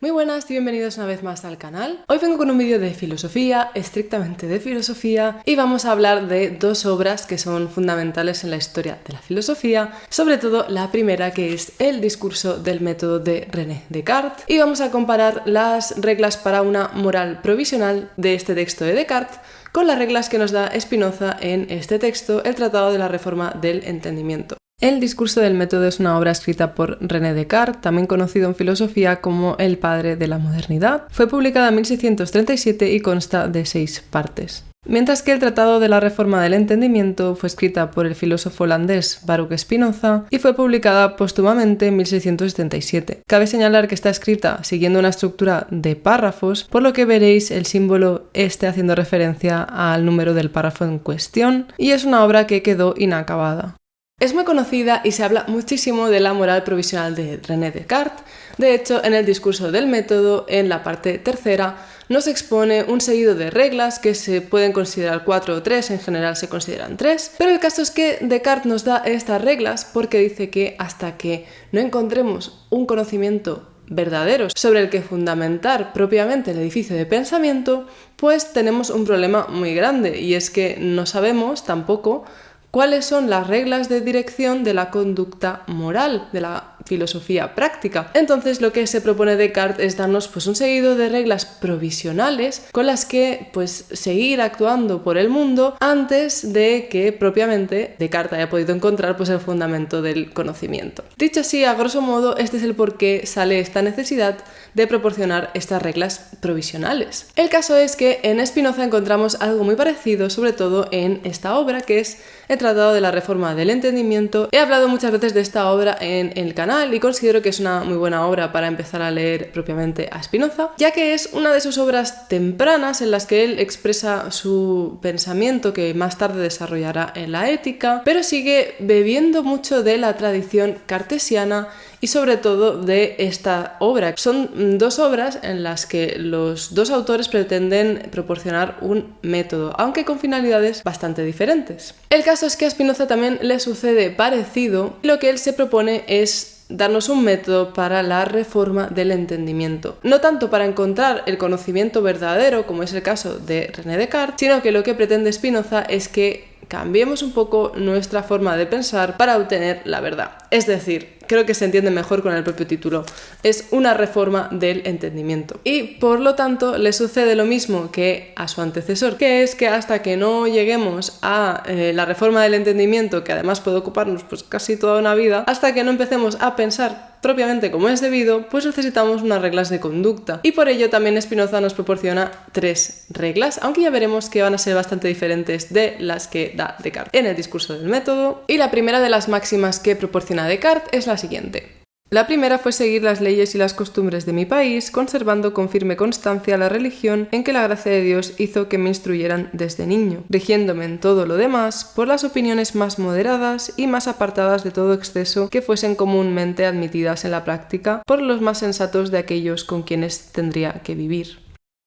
Muy buenas y bienvenidos una vez más al canal. Hoy vengo con un vídeo de filosofía, estrictamente de filosofía, y vamos a hablar de dos obras que son fundamentales en la historia de la filosofía, sobre todo la primera, que es El discurso del método de René Descartes, y vamos a comparar las reglas para una moral provisional de este texto de Descartes con las reglas que nos da Spinoza en este texto, el Tratado de la Reforma del Entendimiento. El discurso del método es una obra escrita por René Descartes, también conocido en filosofía como el padre de la modernidad. Fue publicada en 1637 y consta de 6 partes. Mientras que el Tratado de la Reforma del Entendimiento fue escrita por el filósofo holandés Baruch Spinoza y fue publicada póstumamente en 1677. Cabe señalar que está escrita siguiendo una estructura de párrafos, por lo que veréis el símbolo haciendo referencia al número del párrafo en cuestión, y es una obra que quedó inacabada. Es muy conocida y se habla muchísimo de la moral provisional de René Descartes. De hecho, en el discurso del método, en la parte tercera, nos expone un seguido de reglas que se pueden considerar 4 o 3, en general se consideran 3, pero el caso es que Descartes nos da estas reglas porque dice que hasta que no encontremos un conocimiento verdadero sobre el que fundamentar propiamente el edificio de pensamiento, pues tenemos un problema muy grande, y es que no sabemos tampoco cuáles son las reglas de dirección de la conducta moral, de la filosofía práctica. Entonces lo que se propone Descartes es darnos un seguido de reglas provisionales con las que seguir actuando por el mundo antes de que propiamente Descartes haya podido encontrar el fundamento del conocimiento. Dicho así, a grosso modo, este es el por qué sale esta necesidad de proporcionar estas reglas provisionales. El caso es que en Spinoza encontramos algo muy parecido, sobre todo en esta obra, que es el Tratado de la Reforma del Entendimiento. He hablado muchas veces de esta obra en el canal y considero que es una muy buena obra para empezar a leer propiamente a Spinoza, ya que es una de sus obras tempranas en las que él expresa su pensamiento que más tarde desarrollará en la ética, pero sigue bebiendo mucho de la tradición cartesiana y sobre todo de esta obra. Son dos obras en las que los dos autores pretenden proporcionar un método, aunque con finalidades bastante diferentes. El caso es que a Spinoza también le sucede parecido, y lo que él se propone es darnos un método para la reforma del entendimiento. No tanto para encontrar el conocimiento verdadero, como es el caso de René Descartes, sino que lo que pretende Spinoza es que cambiemos un poco nuestra forma de pensar para obtener la verdad. Es decir, creo que se entiende mejor con el propio título. Es una reforma del entendimiento. Y por lo tanto le sucede lo mismo que a su antecesor, que es que hasta que no lleguemos a la reforma del entendimiento, que además puede ocuparnos casi toda una vida, hasta que no empecemos a pensar propiamente como es debido, necesitamos unas reglas de conducta. Y por ello también Spinoza nos proporciona 3 reglas, aunque ya veremos que van a ser bastante diferentes de las que da Descartes en el discurso del método. Y la primera de las máximas que proporciona Descartes es la siguiente. La primera fue seguir las leyes y las costumbres de mi país, conservando con firme constancia la religión en que la gracia de Dios hizo que me instruyeran desde niño, rigiéndome en todo lo demás por las opiniones más moderadas y más apartadas de todo exceso que fuesen comúnmente admitidas en la práctica por los más sensatos de aquellos con quienes tendría que vivir.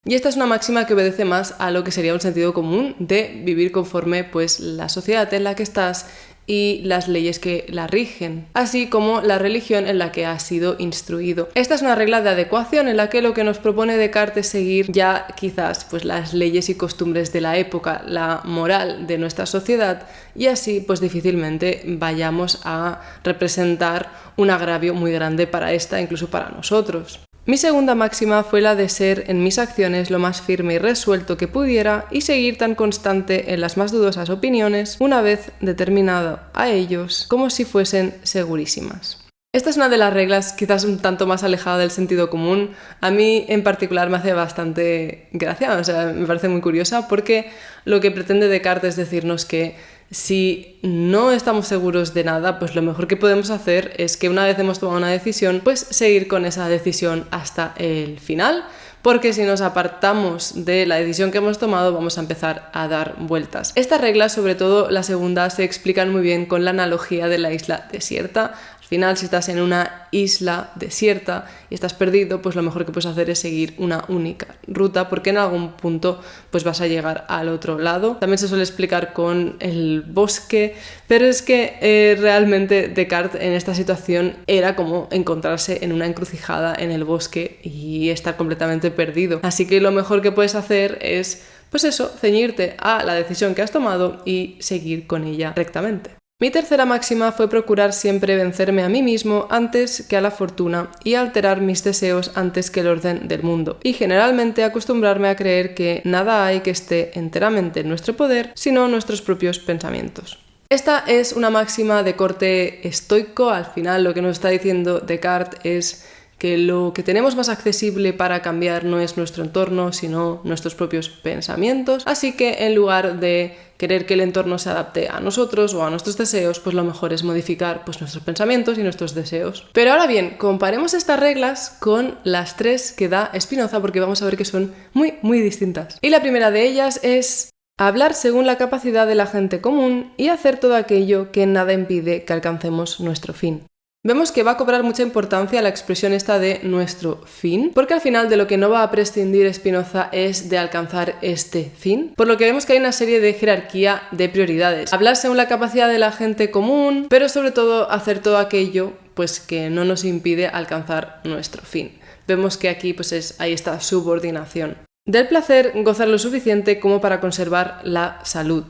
Y esta es una máxima que obedece más a lo que sería un sentido común de vivir conforme la sociedad en la que estás y las leyes que la rigen, así como la religión en la que has sido instruido. Esta es una regla de adecuación en la que lo que nos propone Descartes es seguir ya quizás las leyes y costumbres de la época, la moral de nuestra sociedad, y así difícilmente vayamos a representar un agravio muy grande para esta, incluso para nosotros. Mi segunda máxima fue la de ser en mis acciones lo más firme y resuelto que pudiera y seguir tan constante en las más dudosas opiniones una vez determinado a ellos como si fuesen segurísimas. Esta es una de las reglas quizás un tanto más alejada del sentido común. A mí en particular me hace bastante gracia, me parece muy curiosa, porque lo que pretende Descartes es decirnos que si no estamos seguros de nada, lo mejor que podemos hacer es que una vez hemos tomado una decisión, seguir con esa decisión hasta el final, porque si nos apartamos de la decisión que hemos tomado vamos a empezar a dar vueltas. Estas reglas, sobre todo la segunda, se explican muy bien con la analogía de la isla desierta. Al final, si estás en una isla desierta y estás perdido, pues lo mejor que puedes hacer es seguir una única ruta, porque en algún punto pues vas a llegar al otro lado. También se suele explicar con el bosque, pero es que realmente Descartes en esta situación era como encontrarse en una encrucijada en el bosque y estar completamente perdido. Así que lo mejor que puedes hacer es, pues eso, ceñirte a la decisión que has tomado y seguir con ella rectamente. Mi tercera máxima fue procurar siempre vencerme a mí mismo antes que a la fortuna y alterar mis deseos antes que el orden del mundo, y generalmente acostumbrarme a creer que nada hay que esté enteramente en nuestro poder, sino nuestros propios pensamientos. Esta es una máxima de corte estoico. Al final lo que nos está diciendo Descartes es que lo que tenemos más accesible para cambiar no es nuestro entorno, sino nuestros propios pensamientos. Así que en lugar de querer que el entorno se adapte a nosotros o a nuestros deseos, pues lo mejor es modificar pues nuestros pensamientos y nuestros deseos. Pero ahora bien, comparemos estas reglas con las 3 que da Spinoza, porque vamos a ver que son muy distintas. Y la primera de ellas es hablar según la capacidad de la gente común y hacer todo aquello que nada impide que alcancemos nuestro fin. Vemos que va a cobrar mucha importancia la expresión esta de nuestro fin, porque al final de lo que no va a prescindir Spinoza es de alcanzar este fin, por lo que vemos que hay una serie de jerarquía de prioridades. Hablar según la capacidad de la gente común, pero sobre todo hacer todo aquello pues que no nos impide alcanzar nuestro fin. Vemos que aquí pues hay esta subordinación. Del placer gozar lo suficiente como para conservar la salud.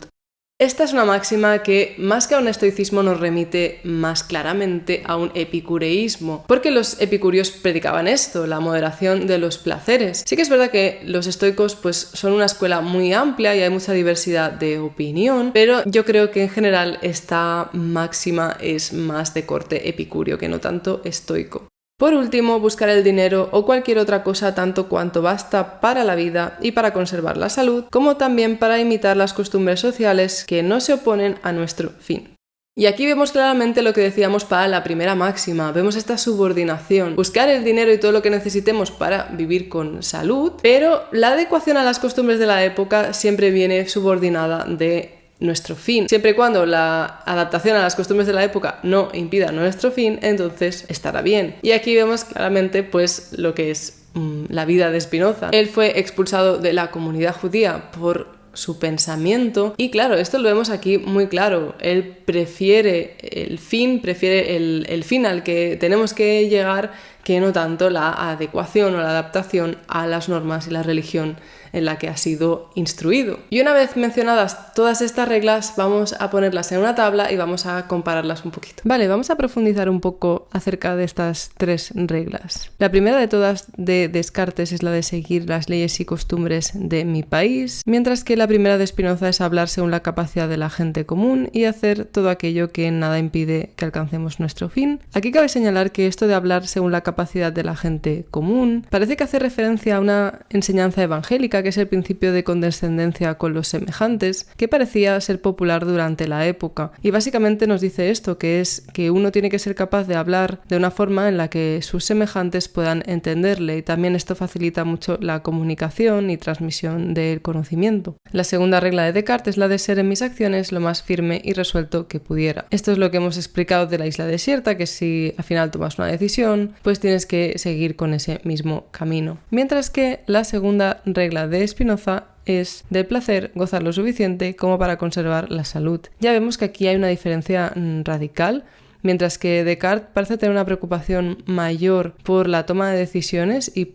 Esta es una máxima que, más que a un estoicismo, nos remite más claramente a un epicureísmo, porque los epicúreos predicaban esto, la moderación de los placeres. Sí que es verdad que los estoicos pues, son una escuela muy amplia y hay mucha diversidad de opinión, pero yo creo que en general esta máxima es más de corte epicúreo que no tanto estoico. Por último, buscar el dinero o cualquier otra cosa tanto cuanto basta para la vida y para conservar la salud, como también para imitar las costumbres sociales que no se oponen a nuestro fin. Y aquí vemos claramente lo que decíamos para la primera máxima, vemos esta subordinación, buscar el dinero y todo lo que necesitemos para vivir con salud, pero la adecuación a las costumbres de la época siempre viene subordinada de nuestro fin. Siempre y cuando la adaptación a las costumbres de la época no impida nuestro fin, entonces estará bien. Y aquí vemos claramente pues lo que es la vida de Spinoza. Él fue expulsado de la comunidad judía por su pensamiento y claro, esto lo vemos aquí muy claro. Él prefiere el fin al que tenemos que llegar que no tanto la adecuación o la adaptación a las normas y la religión en la que ha sido instruido. Y una vez mencionadas todas estas reglas, vamos a ponerlas en una tabla y vamos a compararlas un poquito. Vale, vamos a profundizar un poco acerca de estas 3 reglas. La primera de todas de Descartes es la de seguir las leyes y costumbres de mi país, mientras que la primera de Spinoza es hablar según la capacidad de la gente común y hacer todo aquello que nada impide que alcancemos nuestro fin. Aquí cabe señalar que esto de hablar según la capacidad de la gente común parece que hace referencia a una enseñanza evangélica, que es el principio de condescendencia con los semejantes, que parecía ser popular durante la época. Y básicamente nos dice esto, que es que uno tiene que ser capaz de hablar de una forma en la que sus semejantes puedan entenderle, y también esto facilita mucho la comunicación y transmisión del conocimiento. La segunda regla de Descartes es la de ser en mis acciones lo más firme y resuelto que pudiera. Esto es lo que hemos explicado de la isla desierta, que si al final tomas una decisión, pues tienes que seguir con ese mismo camino. Mientras que la segunda regla de Spinoza es del placer gozar lo suficiente como para conservar la salud. Ya vemos que aquí hay una diferencia radical. Mientras que Descartes parece tener una preocupación mayor por la toma de decisiones y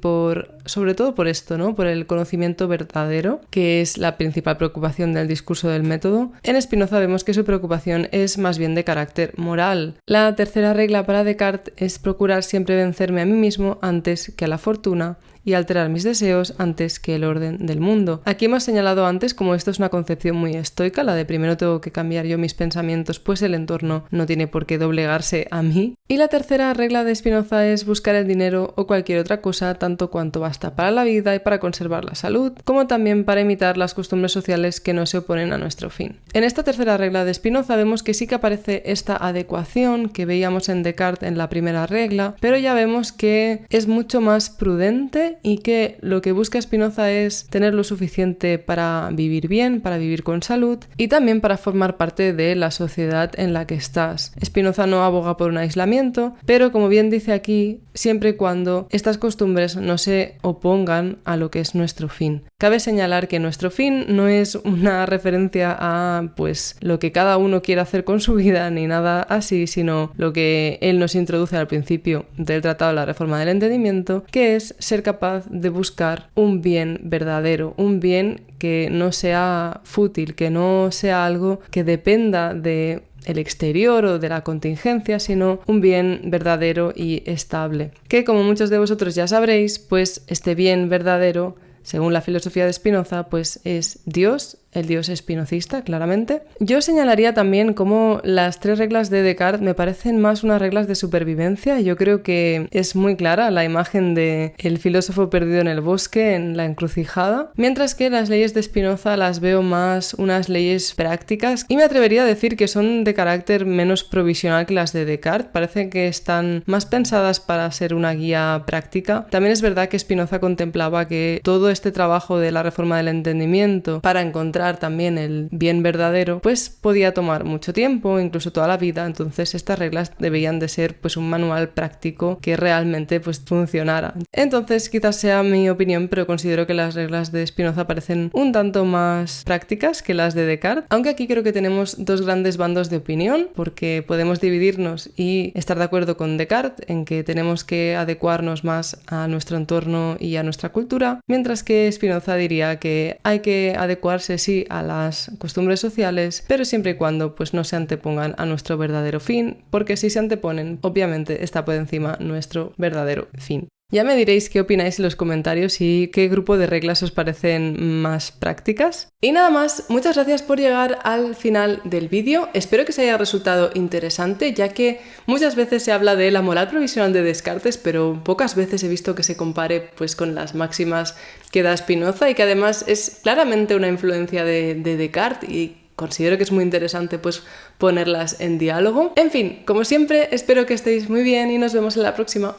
sobre todo por esto, ¿no? Por el conocimiento verdadero, que es la principal preocupación del discurso del método. En Spinoza vemos que su preocupación es más bien de carácter moral. La tercera regla para Descartes es procurar siempre vencerme a mí mismo antes que a la fortuna y alterar mis deseos antes que el orden del mundo. Aquí hemos señalado antes como esto es una concepción muy estoica, la de primero tengo que cambiar yo mis pensamientos, pues el entorno no tiene por qué doblegarse a mí. Y la tercera regla de Spinoza es buscar el dinero o cualquier otra cosa tanto cuanto basta para la vida y para conservar la salud, como también para imitar las costumbres sociales que no se oponen a nuestro fin. En esta tercera regla de Spinoza vemos que sí que aparece esta adecuación que veíamos en Descartes en la primera regla, pero ya vemos que es mucho más prudente y que lo que busca Spinoza es tener lo suficiente para vivir bien, para vivir con salud y también para formar parte de la sociedad en la que estás. Spinoza no aboga por un aislamiento, pero como bien dice aquí, siempre y cuando estas costumbres no se opongan a lo que es nuestro fin. Cabe señalar que nuestro fin no es una referencia a pues lo que cada uno quiere hacer con su vida ni nada así, sino lo que él nos introduce al principio del Tratado de la Reforma del Entendimiento, que es ser capaz de buscar un bien verdadero, un bien que no sea fútil, que no sea algo que dependa de el exterior o de la contingencia, sino un bien verdadero y estable. Que como muchos de vosotros ya sabréis, pues este bien verdadero, según la filosofía de Spinoza, pues es Dios, el Dios espinocista, claramente. Yo señalaría también cómo las 3 reglas de Descartes me parecen más unas reglas de supervivencia. Yo creo que es muy clara la imagen de el filósofo perdido en el bosque, en la encrucijada, mientras que las leyes de Spinoza las veo más unas leyes prácticas y me atrevería a decir que son de carácter menos provisional que las de Descartes. Parece que están más pensadas para ser una guía práctica. También es verdad que Spinoza contemplaba que todo este trabajo de la reforma del entendimiento para encontrar también el bien verdadero, pues podía tomar mucho tiempo, incluso toda la vida. Entonces estas reglas debían de ser pues un manual práctico que realmente pues funcionara. Entonces quizás sea mi opinión, pero considero que las reglas de Spinoza parecen un tanto más prácticas que las de Descartes, aunque aquí creo que tenemos 2 grandes bandos de opinión, porque podemos dividirnos y estar de acuerdo con Descartes en que tenemos que adecuarnos más a nuestro entorno y a nuestra cultura, mientras que Spinoza diría que hay que adecuarse sí a las costumbres sociales, pero siempre y cuando pues no se antepongan a nuestro verdadero fin, porque si se anteponen, obviamente está por encima nuestro verdadero fin. Ya me diréis qué opináis en los comentarios y qué grupo de reglas os parecen más prácticas. Y nada más, muchas gracias por llegar al final del vídeo. Espero que os haya resultado interesante, ya que muchas veces se habla de la moral provisional de Descartes, pero pocas veces he visto que se compare pues con las máximas que da Spinoza y que además es claramente una influencia de Descartes y considero que es muy interesante pues ponerlas en diálogo. En fin, como siempre, espero que estéis muy bien y nos vemos en la próxima.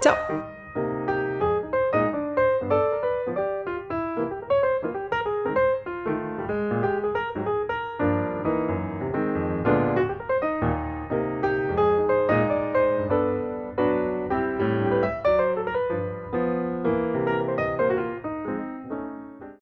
¡Chao!